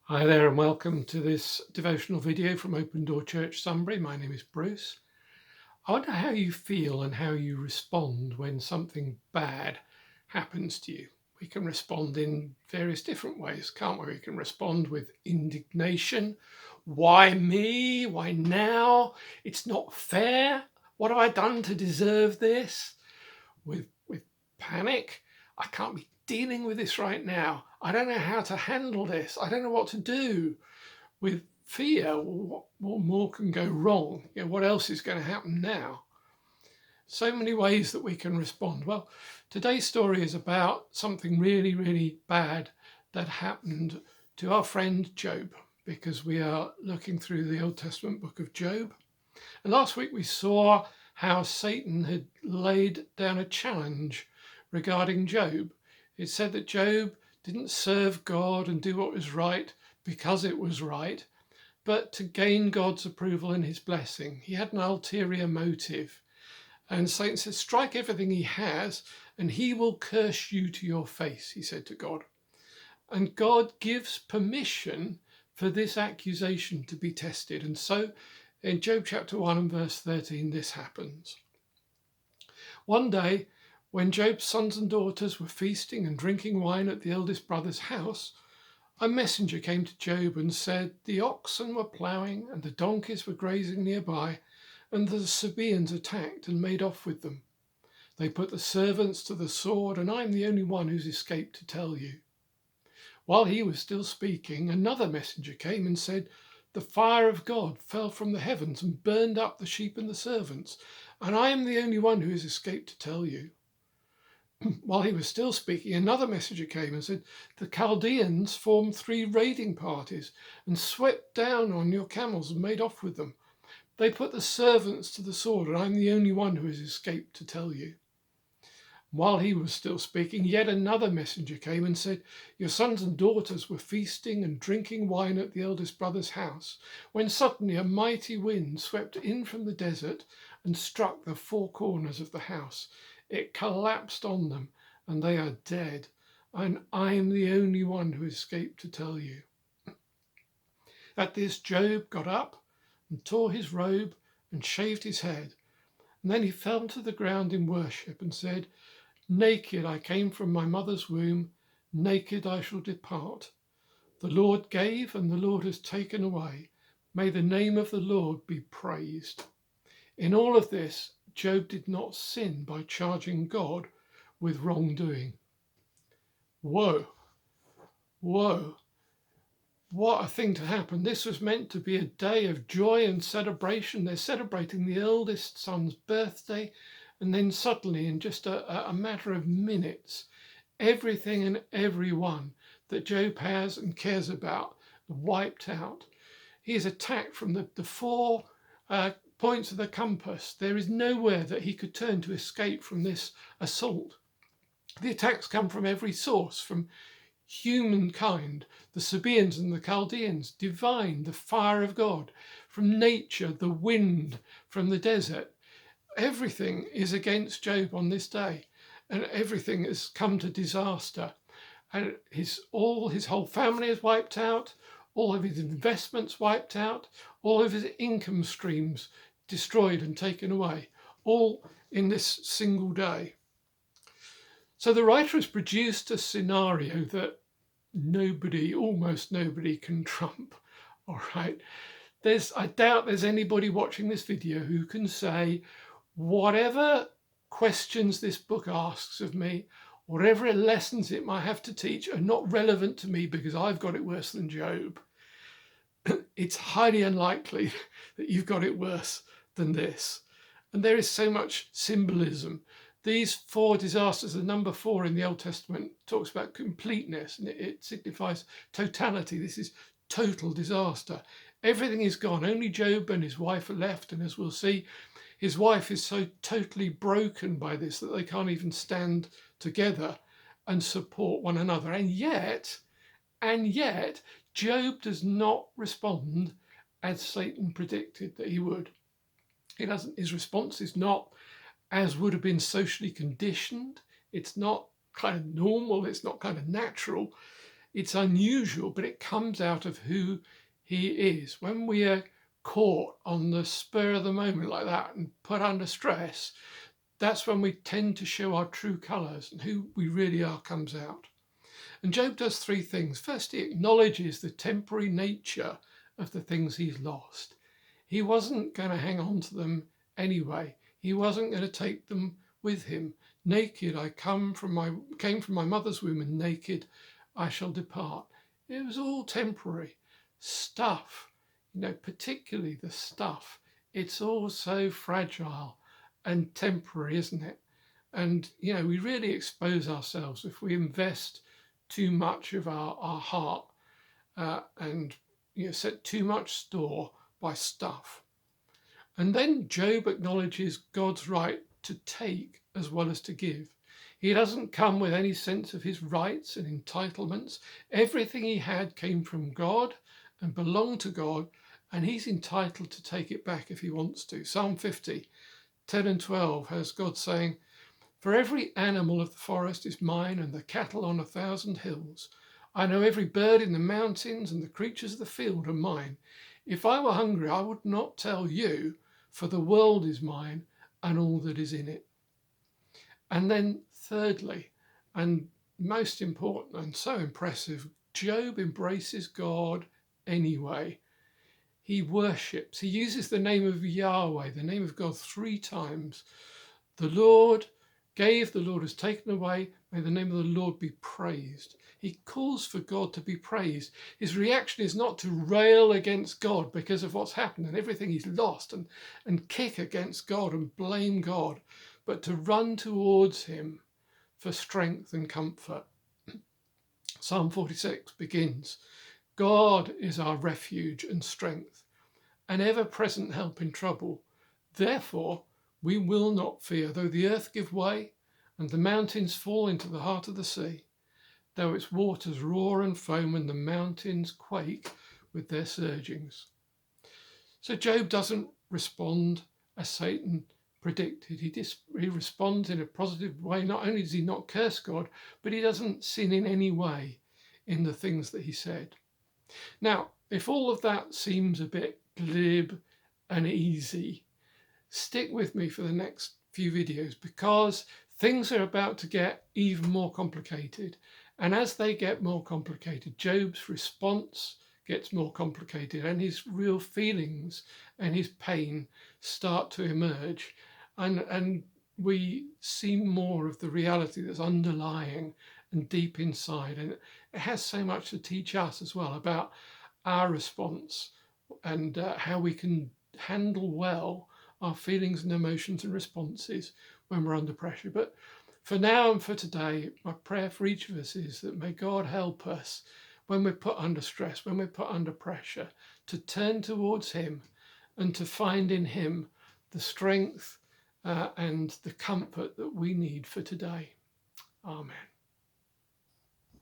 Hi there and welcome to this devotional video from Open Door Church Sunbury. My name is Bruce. I wonder how you feel and how you respond when something bad happens to you. We can respond in various different ways, can't we? We can respond with indignation. Why me? Why now? It's not fair. What have I done to deserve this? With panic. I can't be dealing with this right now. I don't know how to handle this. I don't know what to do. With fear, what more can go wrong? What else is going to happen now? So many ways that we can respond. Well, today's story is about something really, really bad that happened to our friend Job, because we are looking through the Old Testament book of Job. And last week we saw how Satan had laid down a challenge regarding Job. It said that Job didn't serve God and do what was right because it was right, but to gain God's approval and his blessing. He had an ulterior motive. And Satan said, strike everything he has and he will curse you to your face, he said to God. And God gives permission for this accusation to be tested. And so in Job chapter 1 and verse 13, this happens. One day, when Job's sons and daughters were feasting and drinking wine at the eldest brother's house, a messenger came to Job and said, the oxen were ploughing and the donkeys were grazing nearby, and the Sabaeans attacked and made off with them. They put the servants to the sword, and I'm the only one who's escaped to tell you. While he was still speaking, another messenger came and said, the fire of God fell from the heavens and burned up the sheep and the servants, and I am the only one who has escaped to tell you. While he was still speaking, another messenger came and said, the Chaldeans formed 3 raiding parties and swept down on your camels and made off with them. They put the servants to the sword, and I'm the only one who has escaped to tell you. While he was still speaking, yet another messenger came and said, your sons and daughters were feasting and drinking wine at the eldest brother's house, when suddenly a mighty wind swept in from the desert and struck the 4 corners of the house. It collapsed on them, and they are dead, and I am the only one who escaped to tell you. At this, Job got up and tore his robe and shaved his head, and then he fell to the ground in worship and said, naked I came from my mother's womb, naked I shall depart. The Lord gave and the Lord has taken away. May the name of the Lord be praised. In all of this, Job did not sin by charging God with wrongdoing. Whoa, whoa. What a thing to happen. This was meant to be a day of joy and celebration. They're celebrating the eldest son's birthday. And then suddenly, in just a matter of minutes, everything and everyone that Job has and cares about wiped out. He is attacked from the 4 points of the compass. There is nowhere that he could turn to escape from this assault. The attacks come from every source, from humankind, the Sabaeans and the Chaldeans, divine, the fire of God, from nature, the wind, from the desert. Everything is against Job on this day, and everything has come to disaster. And his whole family is wiped out, all of his investments wiped out, all of his income streams destroyed and taken away, all in this single day. So the writer has produced a scenario that almost nobody can trump. All right. I doubt there's anybody watching this video who can say, whatever questions this book asks of me, whatever lessons it might have to teach, are not relevant to me because I've got it worse than Job. It's highly unlikely that you've got it worse than this. And there is so much symbolism. These 4 disasters, the number 4 in the Old Testament talks about completeness, and it signifies totality. This is total disaster. Everything is gone. Only Job and his wife are left. And as we'll see, his wife is so totally broken by this that they can't even stand together and support one another. And yet, Job does not respond as Satan predicted that he would. He doesn't. His response is not as would have been socially conditioned. It's not kind of normal. It's not kind of natural. It's unusual, but it comes out of who he is. When we are caught on the spur of the moment like that and put under stress, that's when we tend to show our true colours, and who we really are comes out. And Job does three things. First, he acknowledges the temporary nature of the things he's lost. He wasn't going to hang on to them anyway. He wasn't going to take them with him. Naked I came from my mother's womb, and naked I shall depart. It was all temporary stuff, particularly the stuff. It's all so fragile and temporary, isn't it? And we really expose ourselves if we invest too much of our heart and set too much store by stuff. And then Job acknowledges God's right to take as well as to give. He doesn't come with any sense of his rights and entitlements. Everything he had came from God and belonged to God, and he's entitled to take it back if he wants to. Psalm 50, 10 and 12 has God saying, "For every animal of the forest is mine, and the cattle on 1,000 hills. I know every bird in the mountains, and the creatures of the field are mine. If I were hungry, I would not tell you, for the world is mine, and all that is in it." And then thirdly, and most important and so impressive, Job embraces God anyway. He worships. He uses the name of Yahweh, the name of God, 3 times. The Lord gave, the Lord has taken away. May the name of the Lord be praised. He calls for God to be praised. His reaction is not to rail against God because of what's happened and everything he's lost and kick against God and blame God, but to run towards him for strength and comfort. Psalm 46 begins, "God is our refuge and strength, an ever-present help in trouble. Therefore we will not fear, though the earth give way and the mountains fall into the heart of the sea, though its waters roar and foam and the mountains quake with their surgings." So Job doesn't respond as Satan predicted. He responds in a positive way. Not only does he not curse God, but he doesn't sin in any way in the things that he said. Now, if all of that seems a bit glib and easy, stick with me for the next few videos, because things are about to get even more complicated. And as they get more complicated, Job's response gets more complicated, and his real feelings and his pain start to emerge. And we see more of the reality that's underlying and deep inside. And it has so much to teach us as well about our response and how we can handle well our feelings and emotions and responses when we're under pressure. But for now and for today, my prayer for each of us is that may God help us when we're put under stress, when we're put under pressure, to turn towards him and to find in him the strength and the comfort that we need for today. Amen.